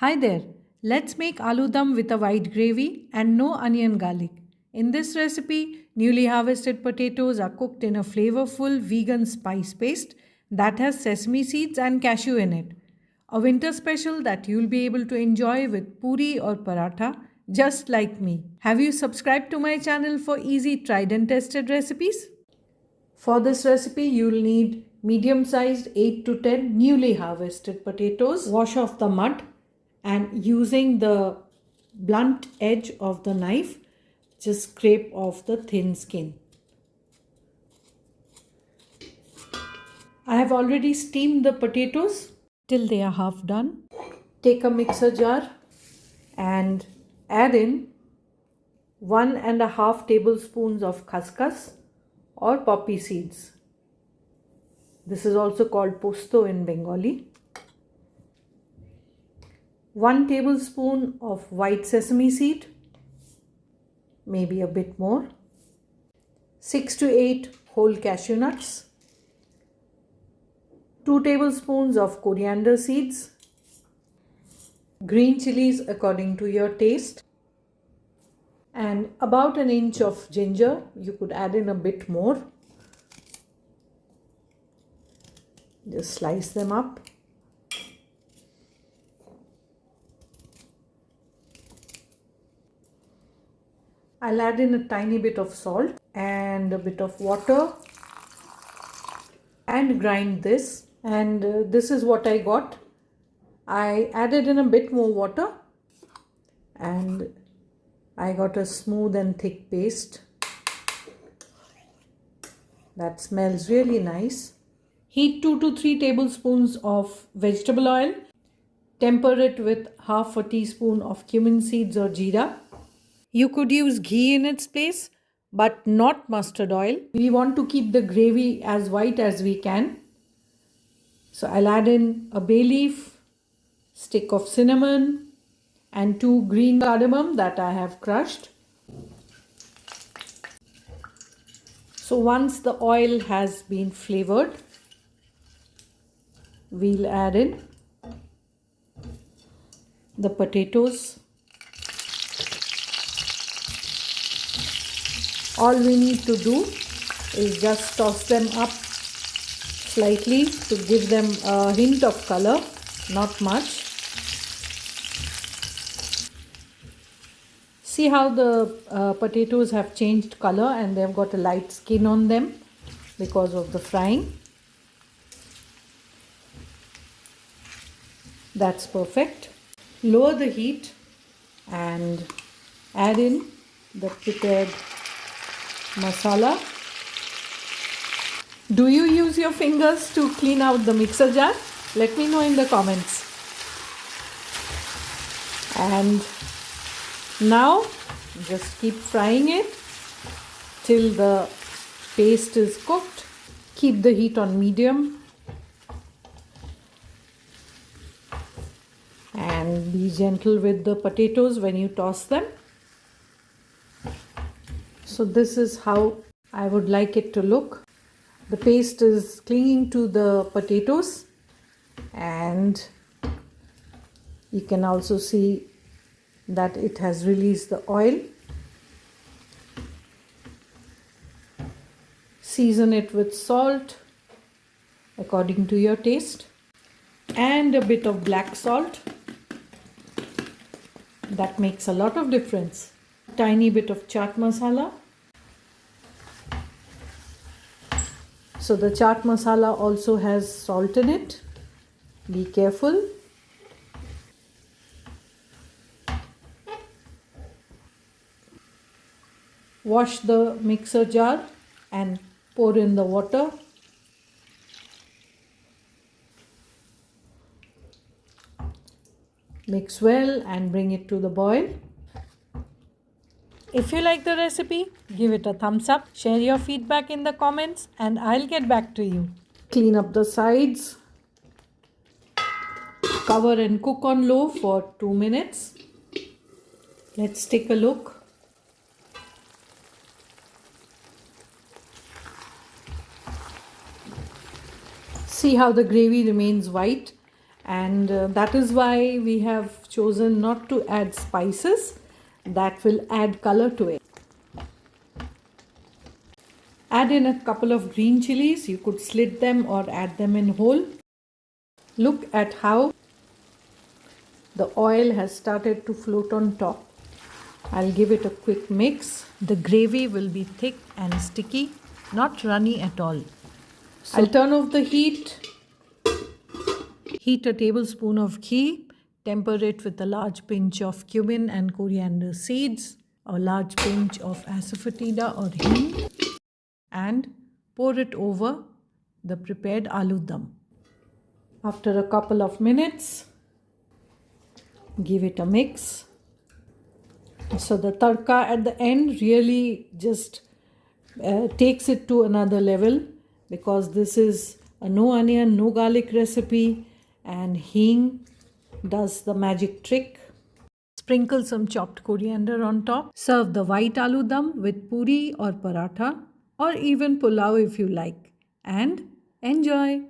Hi there. Let's make aloo dum with a white gravy and no onion garlic. In this recipe, newly harvested potatoes are cooked in a flavorful vegan spice paste that has sesame seeds and cashew in it. A winter special that you'll be able to enjoy with puri or paratha, just like me. Have you subscribed to my channel for easy, tried and tested recipes? For this recipe, you'll need medium-sized 8 to 10 newly harvested potatoes. Wash off the mud and using the blunt edge of the knife, just scrape off the thin skin. I have already steamed the potatoes till they are half done. Take a mixer jar and add in 1.5 tablespoons of khuskhus or poppy seeds. This is also called Posto in Bengali. 1 tablespoon of white sesame seed, maybe a bit more. 6 to 8 whole cashew nuts. 2 tablespoons of coriander seeds. Green chilies according to your taste. And about an inch of ginger. You could add in a bit more. Just slice them up. I'll add in a tiny bit of salt and a bit of water and grind this. And this is what I got. I added in a bit more water and I got a smooth and thick paste. That smells really nice. Heat 2 to 3 tablespoons of vegetable oil. Temper it with half a teaspoon of cumin seeds or jeera. You could use ghee in its place, but not mustard oil. We want to keep the gravy as white as we can. So I'll add in a bay leaf, stick of cinnamon, and 2 green cardamom that I have crushed. So once the oil has been flavored, we'll add in the potatoes. All we need to do is just toss them up slightly to give them a hint of color, not much. See how the potatoes have changed color and they've got a light skin on them because of the frying. That's perfect. Lower the heat and add in the prepared masala. Do you use your fingers to clean out the mixer jar? Let me know in the comments. And now just keep frying it till the paste is cooked. Keep the heat on medium and be gentle with the potatoes when you toss them. So this is how I would like it to look. The paste is clinging to the potatoes and you can also see that it has released the oil. Season it with salt according to your taste and a bit of black salt. That makes a lot of difference. Tiny bit of chaat masala. So the chaat masala also has salt in it. Be careful. Wash the mixer jar and pour in the water. Mix well and bring it to the boil. If you like the recipe, give it a thumbs up, share your feedback in the comments and I'll get back to you. Clean up the sides. Cover and cook on low for 2 minutes. Let's take a look. See how the gravy remains white And that is why we have chosen not to add spices that will add color to it. Add in a couple of green chilies. You could slit them or add them in whole. Look at how the oil has started to float on top. I'll give it a quick mix. The gravy will be thick and sticky, not runny at all. I'll turn off the heat. Heat a tablespoon of ghee. Temper it with a large pinch of cumin and coriander seeds, a large pinch of asafoetida or hing, and pour it over the prepared aloo dum. After a couple of minutes, give it a mix. So the tadka at the end really just takes it to another level, because this is a no onion, no garlic recipe, and hing does the magic trick. Sprinkle some chopped coriander on top. Serve the white aloo dum with puri or paratha, or even pulao if you like, and enjoy.